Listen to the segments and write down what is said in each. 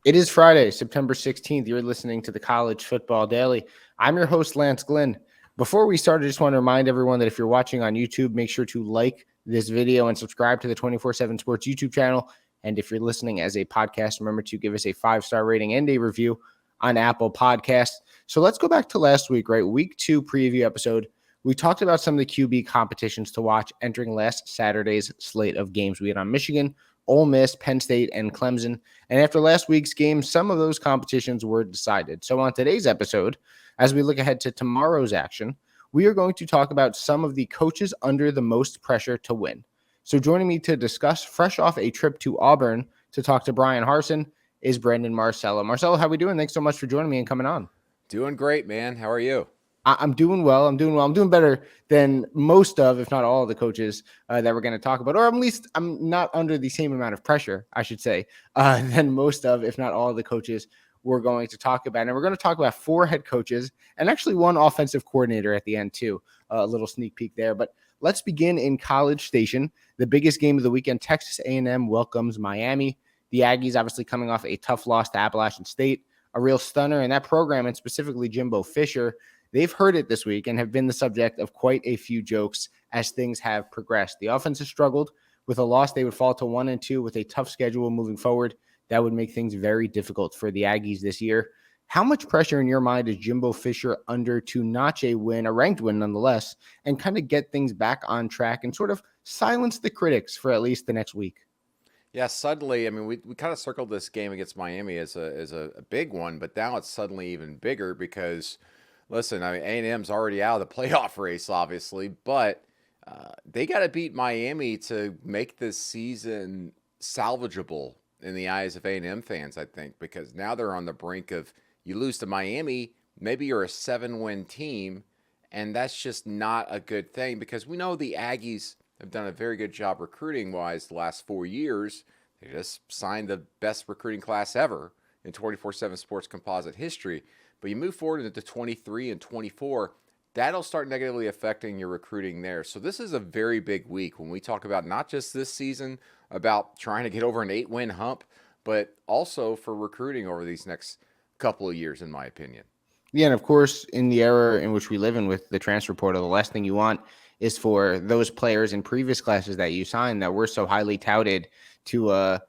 It is Friday, September 16th. You're listening to the College Football Daily. I'm your host, Lance Glinn. Before we start, I just want to remind everyone that if you're watching on YouTube, make sure to like this video and subscribe to the 24/7 Sports YouTube channel. And if you're listening as a podcast, remember to give us a 5-star rating and a review on Apple Podcasts. So let's go back to last week, right? Week 2 preview episode. We talked about some of the QB competitions to watch entering last Saturday's slate of games. We had on Michigan, Ole Miss, Penn State, and Clemson. And after last week's game, some of those competitions were decided. So on today's episode, as we look ahead to tomorrow's action, we are going to talk about some of the coaches under the most pressure to win. So joining me to discuss, fresh off a trip to Auburn to talk to Bryan Harsin, is Brandon Marcello. Marcello, how are we doing? Thanks so much for joining me and coming on. Doing great, man. How are you? I'm doing well. I'm doing better than most of, if not all of the coaches that we're going to talk about, or at least I'm not under the same amount of pressure, I should say, than most of, if not all of the coaches we're going to talk about. And we're going to talk about 4 head coaches and actually 1 offensive coordinator at the end too. A little sneak peek there, but let's begin in College Station. The biggest game of the weekend, Texas A&M welcomes Miami. The Aggies obviously coming off a tough loss to Appalachian State, a real stunner in that program, and specifically Jimbo Fisher. They've heard it this week and have been the subject of quite a few jokes as things have progressed. The offense has struggled. With a loss, they would fall to 1-2 with a tough schedule moving forward. That would make things very difficult for the Aggies this year. How much pressure in your mind is Jimbo Fisher under to notch a win, a ranked win nonetheless, and kind of get things back on track and sort of silence the critics for at least the next week? Yeah, suddenly, I mean, we kind of circled this game against Miami as a big one, but now it's suddenly even bigger because, listen, I mean, A&M's already out of the playoff race, obviously, but they got to beat Miami to make this season salvageable in the eyes of A&M fans, I think, because now they're on the brink of you lose to Miami, maybe you're a 7-win team, and that's just not a good thing because we know the Aggies have done a very good job recruiting wise the last 4 years. They just signed the best recruiting class ever in 24/7 sports composite history. But you move forward into 23 and 24, that'll start negatively affecting your recruiting there. So this is a very big week when we talk about not just this season, about trying to get over an 8-win hump, but also for recruiting over these next couple of years, in my opinion. Yeah, and of course, in the era in which we live in with the transfer portal, the last thing you want is for those players in previous classes that you signed that were so highly touted to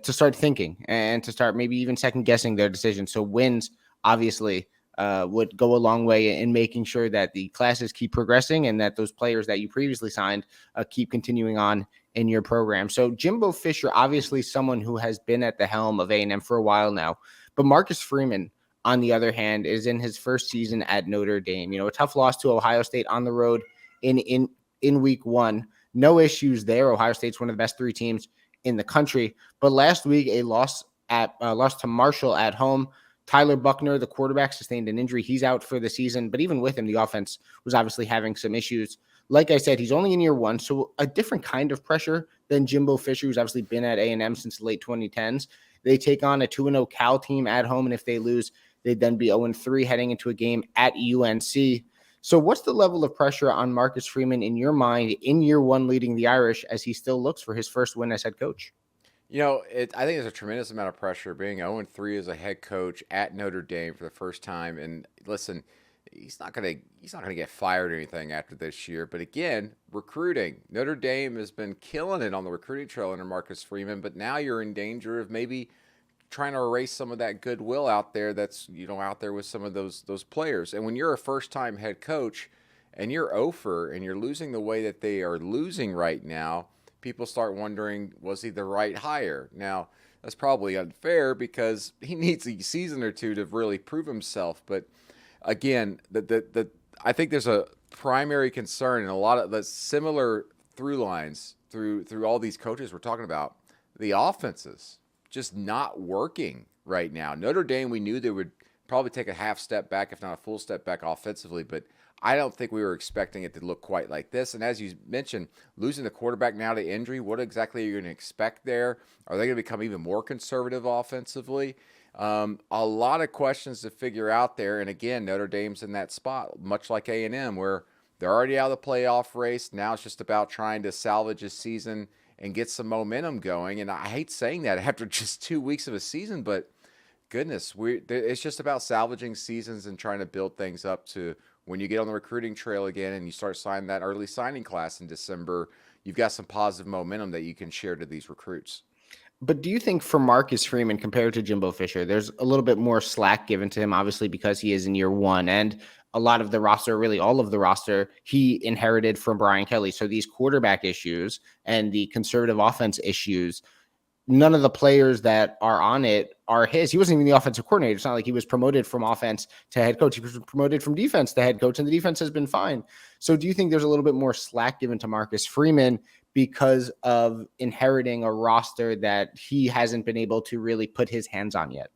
start thinking and to start maybe even second guessing their decisions. So wins obviously would go a long way in making sure that the classes keep progressing and that those players that you previously signed keep continuing on in your program. So Jimbo Fisher, obviously someone who has been at the helm of A&M for a while now, but Marcus Freeman, on the other hand, is in his first season at Notre Dame. You know, a tough loss to Ohio State on the road in week 1. No issues there. Ohio State's one of the best 3 teams in the country. But last week, a loss to Marshall at home. Tyler Buckner, the quarterback, sustained an injury. He's out for the season. But even with him, the offense was obviously having some issues. Like I said, he's only in year 1, so a different kind of pressure than Jimbo Fisher, who's obviously been at A&M since the late 2010s. They take on a 2-0 Cal team at home, and if they lose, they'd then be 0-3 heading into a game at UNC. So what's the level of pressure on Marcus Freeman in your mind in year 1 leading the Irish as he still looks for his first win as head coach? You know, I think there's a tremendous amount of pressure being 0-3 as a head coach at Notre Dame for the first time. And listen, he's not gonna get fired or anything after this year. But again, recruiting. Notre Dame has been killing it on the recruiting trail under Marcus Freeman, but now you're in danger of maybe trying to erase some of that goodwill out there that's out there with some of those players. And when you're a first time head coach and you're over and you're losing the way that they are losing right now, people start wondering, was he the right hire? Now, that's probably unfair because he needs a season or two to really prove himself. But again, I think there's a primary concern and a lot of the similar through lines through all these coaches we're talking about. The offenses just not working right now. Notre Dame, we knew they would probably take a half step back, if not a full step back offensively, but I don't think we were expecting it to look quite like this. And as you mentioned, losing the quarterback now to injury, what exactly are you going to expect there? Are they going to become even more conservative offensively? A lot of questions to figure out there. And again, Notre Dame's in that spot, much like A&M, where they're already out of the playoff race. Now it's just about trying to salvage a season and get some momentum going. And I hate saying that after just 2 weeks of a season, but goodness, it's just about salvaging seasons and trying to build things up to when you get on the recruiting trail again and you start signing that early signing class in December, you've got some positive momentum that you can share to these recruits. But do you think for Marcus Freeman compared to Jimbo Fisher, there's a little bit more slack given to him, obviously, because he is in year one, and a lot of the roster, really all of the roster, he inherited from Brian Kelly. So these quarterback issues and the conservative offense issues, none of the players that are on it are his. He wasn't even the offensive coordinator. It's not like he was promoted from offense to head coach. He was promoted from defense to head coach, and the defense has been fine. So do you think there's a little bit more slack given to Marcus Freeman because of inheriting a roster that he hasn't been able to really put his hands on yet?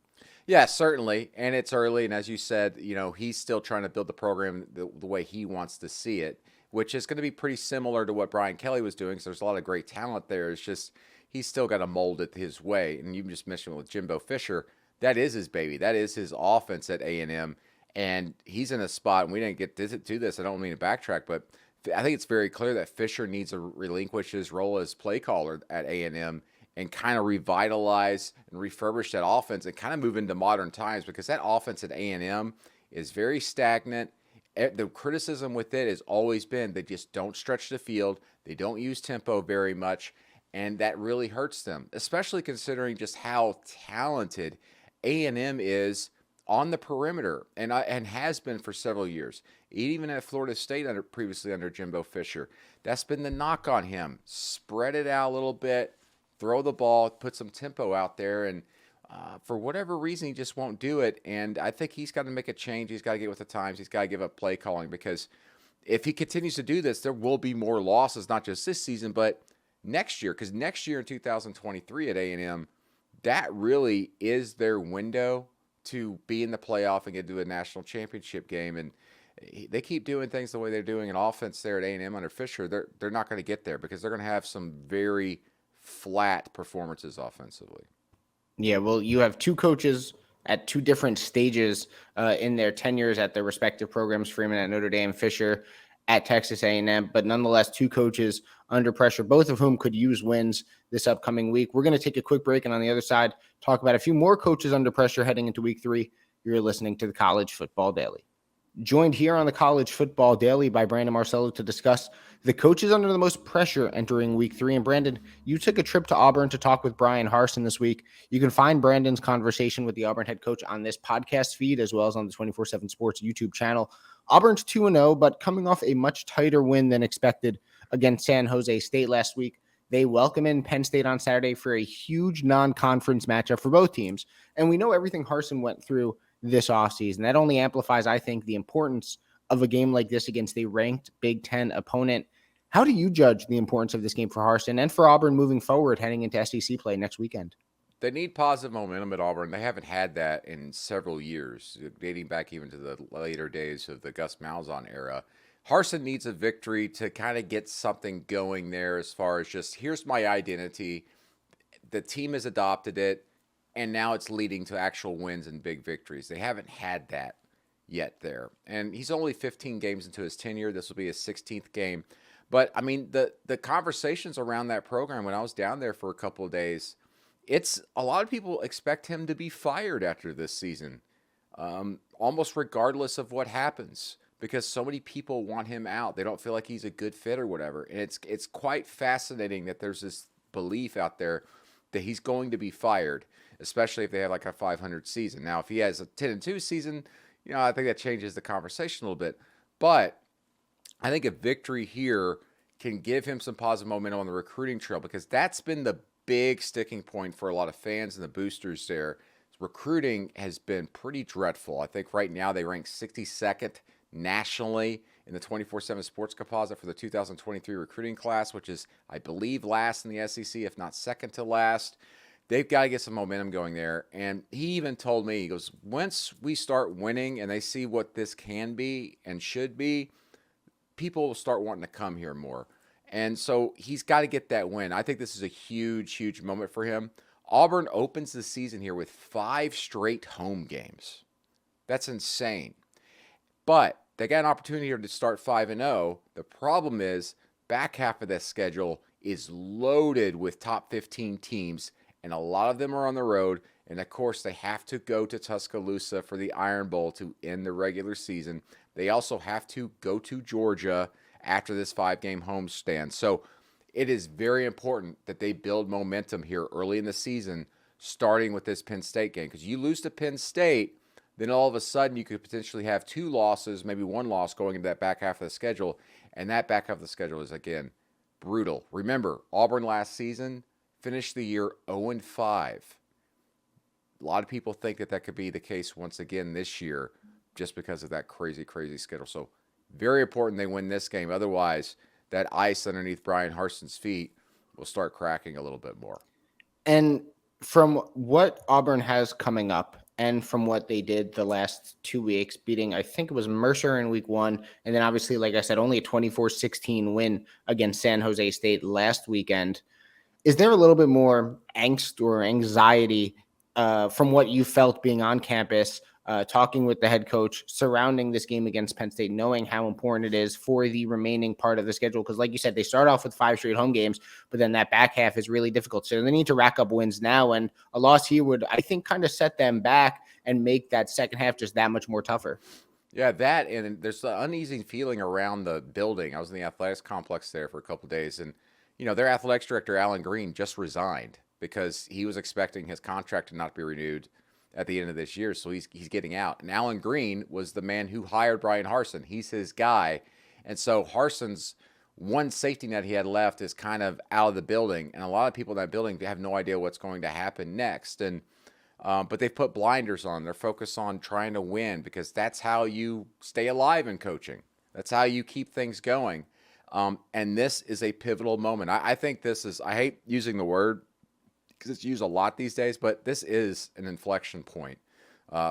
Yeah, certainly. And it's early. And as you said, he's still trying to build the program the way he wants to see it, which is going to be pretty similar to what Brian Kelly was doing. So there's a lot of great talent there. It's just he's still got to mold it his way. And you just mentioned with Jimbo Fisher, that is his baby. That is his offense at A&M. And he's in a spot, and we didn't get to this. I don't mean to backtrack, but I think it's very clear that Fisher needs to relinquish his role as play caller at A&M and kind of revitalize and refurbish that offense and kind of move into modern times, because that offense at A&M is very stagnant. The criticism with it has always been they just don't stretch the field. They don't use tempo very much, and that really hurts them, especially considering just how talented A&M is on the perimeter and has been for several years. Even at Florida State previously under Jimbo Fisher. That's been the knock on him. Spread it out a little bit, throw the ball, put some tempo out there, and for whatever reason, he just won't do it. And I think he's got to make a change. He's got to get with the times. He's got to give up play calling, because if he continues to do this, there will be more losses, not just this season, but next year. Because next year in 2023 at A&M, that really is their window to be in the playoff and get to a national championship game. And they keep doing things the way they're doing in offense there at A&M under Fisher. They're not going to get there, because they're going to have some very flat performances offensively. Yeah, well, you have two coaches at two different stages in their tenures at their respective programs, Freeman at Notre Dame, Fisher at Texas A&M, but nonetheless, two coaches under pressure, both of whom could use wins this upcoming week. We're going to take a quick break, and on the other side, talk about a few more coaches under pressure heading into week 3. You're listening to the College Football Daily. Joined here on the College Football Daily by Brandon Marcello to discuss the coaches under the most pressure entering week 3. And Brandon, you took a trip to Auburn to talk with Bryan Harsin this week. You can find Brandon's conversation with the Auburn head coach on this podcast feed, as well as on the 24/7 Sports YouTube channel. Auburn's 2-0, but coming off a much tighter win than expected against San Jose State last week. They welcome in Penn State on Saturday for a huge non-conference matchup for both teams. And we know everything Harsin went through this offseason. That only amplifies, I think, the importance of a game like this against a ranked Big Ten opponent. How do you judge the importance of this game for Harsin and for Auburn moving forward heading into SEC play next weekend? They need positive momentum at Auburn. They haven't had that in several years, dating back even to the later days of the Gus Malzahn era. Harsin needs a victory to kind of get something going there, as far as just, here's my identity. The team has adopted it, and now it's leading to actual wins and big victories. They haven't had that yet there. And he's only 15 games into his tenure. This will be his 16th game. But, I mean, the conversations around that program, when I was down there for a couple of days, it's a lot of people expect him to be fired after this season, almost regardless of what happens, because so many people want him out. They don't feel like he's a good fit or whatever. And it's quite fascinating that there's this belief out there that he's going to be fired, especially if they have like a 500 season. Now, if he has a 10-2 season, I think that changes the conversation a little bit. But I think a victory here can give him some positive momentum on the recruiting trail, because that's been the big sticking point for a lot of fans and the boosters there. Recruiting has been pretty dreadful. I think right now they rank 62nd nationally in the 24/7 Sports Composite for the 2023 recruiting class, which is, I believe, last in the SEC, if not second to last. They've got to get some momentum going there. And he even told me, he goes, once we start winning and they see what this can be and should be, people will start wanting to come here more. And so he's got to get that win. I think this is a huge, huge moment for him. Auburn opens the season here with 5 straight home games. That's insane. But they got an opportunity here to start 5-0. The problem is, back half of this schedule is loaded with top 15 teams, and a lot of them are on the road, And of course, they have to go to Tuscaloosa for the Iron Bowl to end the regular season. They also have to go to Georgia after this 5-game homestand. So it is very important that they build momentum here early in the season, starting with this Penn State game. Because you lose to Penn State, then all of a sudden you could potentially have 2 losses, maybe 1 loss going into that back half of the schedule. And that back half of the schedule is, again, brutal. Remember, Auburn last season finished the year 0-5. A lot of people think that that could be the case once again this year just because of that crazy, crazy schedule. So very important they win this game. Otherwise, that ice underneath Bryan Harsin's feet will start cracking a little bit more. And from what Auburn has coming up and from what they did the last 2 weeks, beating, I think it was Mercer in week 1, and then obviously, like I said, only a 24-16 win against San Jose State last weekend, is there a little bit more angst or anxiety from what you felt being on campus, talking with the head coach surrounding this game against Penn State, knowing how important it is for the remaining part of the schedule? Because like you said, they start off with 5 straight home games, but then that back half is really difficult. So they need to rack up wins now. And a loss here would, I think, kind of set them back and make that second half just that much more tougher. Yeah, that, and there's an uneasy feeling around the building. I was in the athletics complex there for a couple of days, and their athletics director, Alan Green, just resigned because he was expecting his contract to not be renewed at the end of this year, so he's getting out. And Alan Green was the man who hired Bryan Harsin. He's his guy. And so Harsin's one safety net he had left is kind of out of the building, and a lot of people in that building have no idea what's going to happen next. And but they've put blinders on. They're focused on trying to win because that's how you stay alive in coaching. That's how you keep things going. And this is a pivotal moment. I think this is, I hate using the word because it's used a lot these days, but this is an inflection point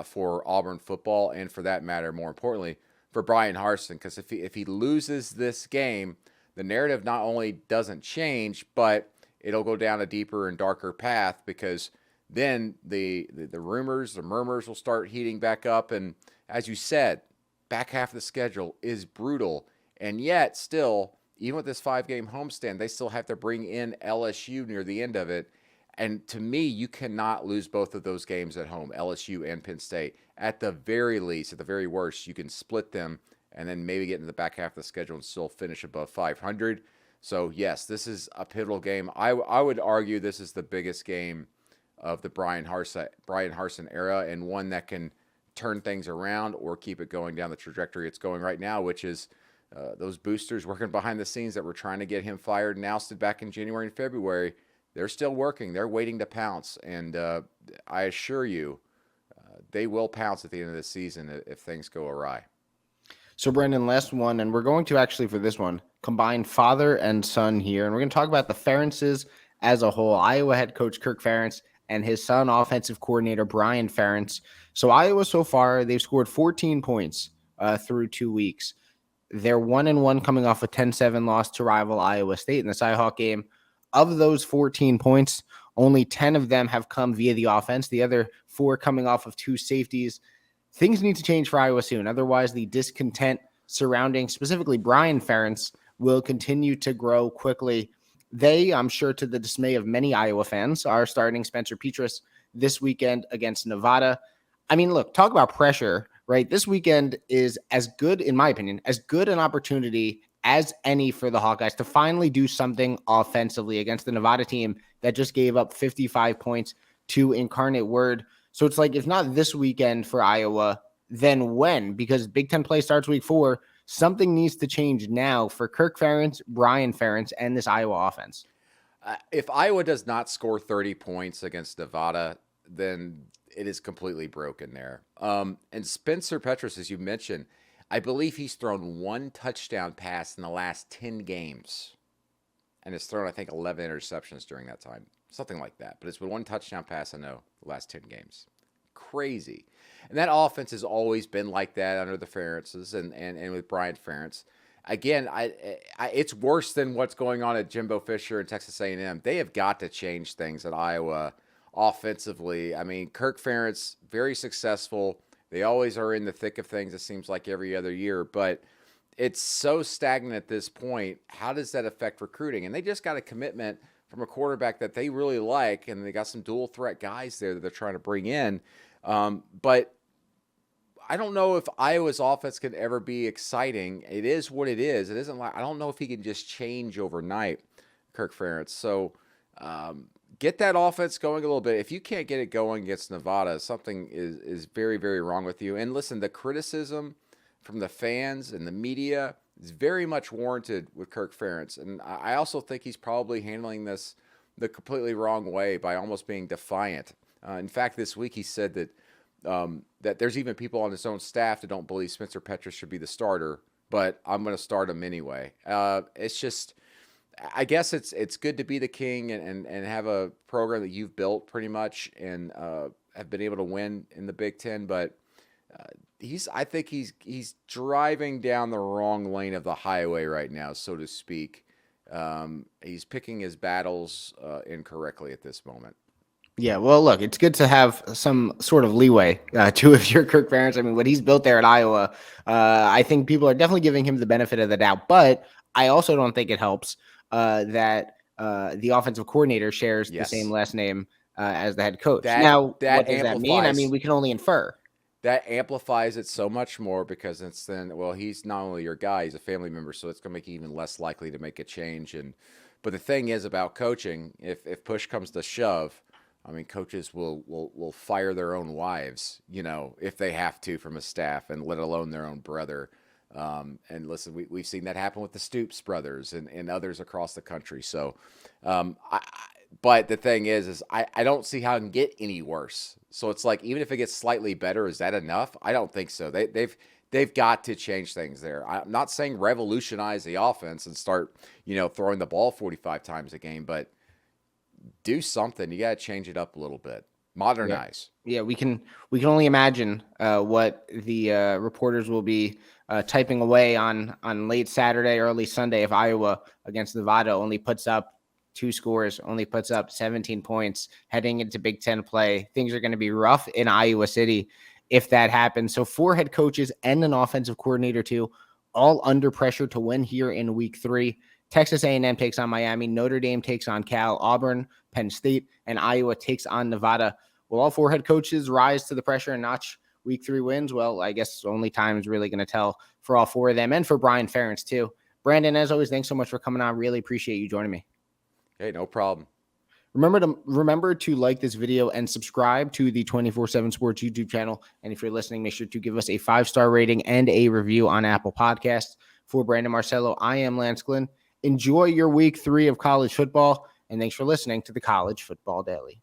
for Auburn football, and for that matter, more importantly, for Bryan Harsin. Because if he loses this game, the narrative not only doesn't change, but it'll go down a deeper and darker path, because then the rumors, the murmurs will start heating back up. And as you said, back half of the schedule is brutal. And yet still, even with this 5-game homestand, they still have to bring in LSU near the end of it. And to me, you cannot lose both of those games at home, LSU and Penn State. At the very least, at the very worst, you can split them and then maybe get into the back half of the schedule and still finish above 500. So yes, this is a pivotal game. I would argue this is the biggest game of the Bryan Harsin era, and one that can turn things around or keep it going down the trajectory it's going right now, which is those boosters working behind the scenes that were trying to get him fired and ousted back in January and February. They're still working. They're waiting to pounce. And I assure you, they will pounce at the end of the season if things go awry. So, Brandon, last one, and we're going to actually, for this one, combine father and son here. And we're going to talk about the Ferentzes as a whole. Iowa head coach Kirk Ferentz and his son, offensive coordinator Bryan Ferentz. So Iowa so far, they've scored 14 points through 2 weeks. They're 1-1 coming off a 10-7 loss to rival Iowa State in the Cyhawk game. Of those 14 points, only 10 of them have come via the offense. The other 4 coming off of 2 safeties. Things need to change for Iowa soon. Otherwise, the discontent surrounding specifically Bryan Ferentz will continue to grow quickly. They, I'm sure to the dismay of many Iowa fans, are starting Spencer Petras this weekend against Nevada. I mean, look, talk about pressure, right? This weekend is as good, in my opinion, as good an opportunity as any for the Hawkeyes to finally do something offensively against the Nevada team that just gave up 55 points to Incarnate Word. So it's like, if not this weekend for Iowa, then when? Because Big Ten play starts week 4. Something needs to change now for Kirk Ferentz, Bryan Ferentz, and this Iowa offense. If Iowa does not score 30 points against Nevada, then it is completely broken there. And Spencer Petras, as you mentioned, I believe he's thrown 1 touchdown pass in the last 10 games. And has thrown, I think, 11 interceptions during that time. Something like that. But it's been 1 touchdown pass, I know, the last 10 games. Crazy. And that offense has always been like that under the Ferentzes and with Bryan Ferentz. Again, it's worse than what's going on at Jimbo Fisher and Texas A&M. They have got to change things at Iowa offensively. I mean, Kirk Ferentz, very successful. They always are in the thick of things, it seems like, every other year. But it's so stagnant at this point. How does that affect recruiting? And they just got a commitment from a quarterback that they really like, and they got some dual threat guys there that they're trying to bring in. But I don't know if Iowa's offense can ever be exciting. It is what it is. It isn't like I don't know if he can just change overnight, Kirk Ferentz. So get that offense going a little bit. If you can't get it going against Nevada, something is very, very wrong with you. And listen, the criticism from the fans and the media is very much warranted with Kirk Ferentz. And I also think he's probably handling this the completely wrong way by almost being defiant. In fact, this week he said that that there's even people on his own staff that don't believe Spencer Petras should be the starter, but I'm going to start him anyway. It's just, I guess it's good to be the king and have a program that you've built pretty much and have been able to win in the Big Ten, but I think he's driving down the wrong lane of the highway right now, so to speak. He's picking his battles incorrectly at this moment. Yeah, well, look, it's good to have some sort of leeway too if you're Kirk Ferentz. I mean, what he's built there at Iowa, I think people are definitely giving him the benefit of the doubt. But I also don't think it helps that the offensive coordinator shares the same last name as the head coach. Now, what does that mean? I mean, we can only infer. That amplifies it so much more because it's he's not only your guy, he's a family member, so it's going to make you even less likely to make a change. But the thing is about coaching, if push comes to shove, I mean, coaches will fire their own wives, if they have to from a staff, and let alone their own brother. And listen, we've seen that happen with the Stoops brothers and others across the country. So, but the thing is I don't see how it can get any worse. So it's like, even if it gets slightly better, is that enough? I don't think so. They've got to change things there. I'm not saying revolutionize the offense and start, throwing the ball 45 times a game, but do something. You got to change it up a little bit. Modernize. Yeah, we can only imagine what the reporters will be typing away on late Saturday, early Sunday if Iowa against Nevada only puts up 2 scores, only puts up 17 points heading into Big Ten play. Things are going to be rough in Iowa City if that happens. So 4 head coaches and an offensive coordinator too, all under pressure to win here in week 3. Texas A&M takes on Miami, Notre Dame takes on Cal, Auburn, Penn State, and Iowa takes on Nevada. Will all 4 head coaches rise to the pressure and notch week 3 wins? Well, I guess only time is really going to tell for all 4 of them and for Bryan Ferentz too. Brandon, as always, thanks so much for coming on. Really appreciate you joining me. Hey, no problem. Remember to like this video and subscribe to the 24/7 Sports YouTube channel. And if you're listening, make sure to give us a 5-star rating and a review on Apple Podcasts. For Brandon Marcello, I am Lance Glinn. Enjoy your week 3 of college football, and thanks for listening to the College Football Daily.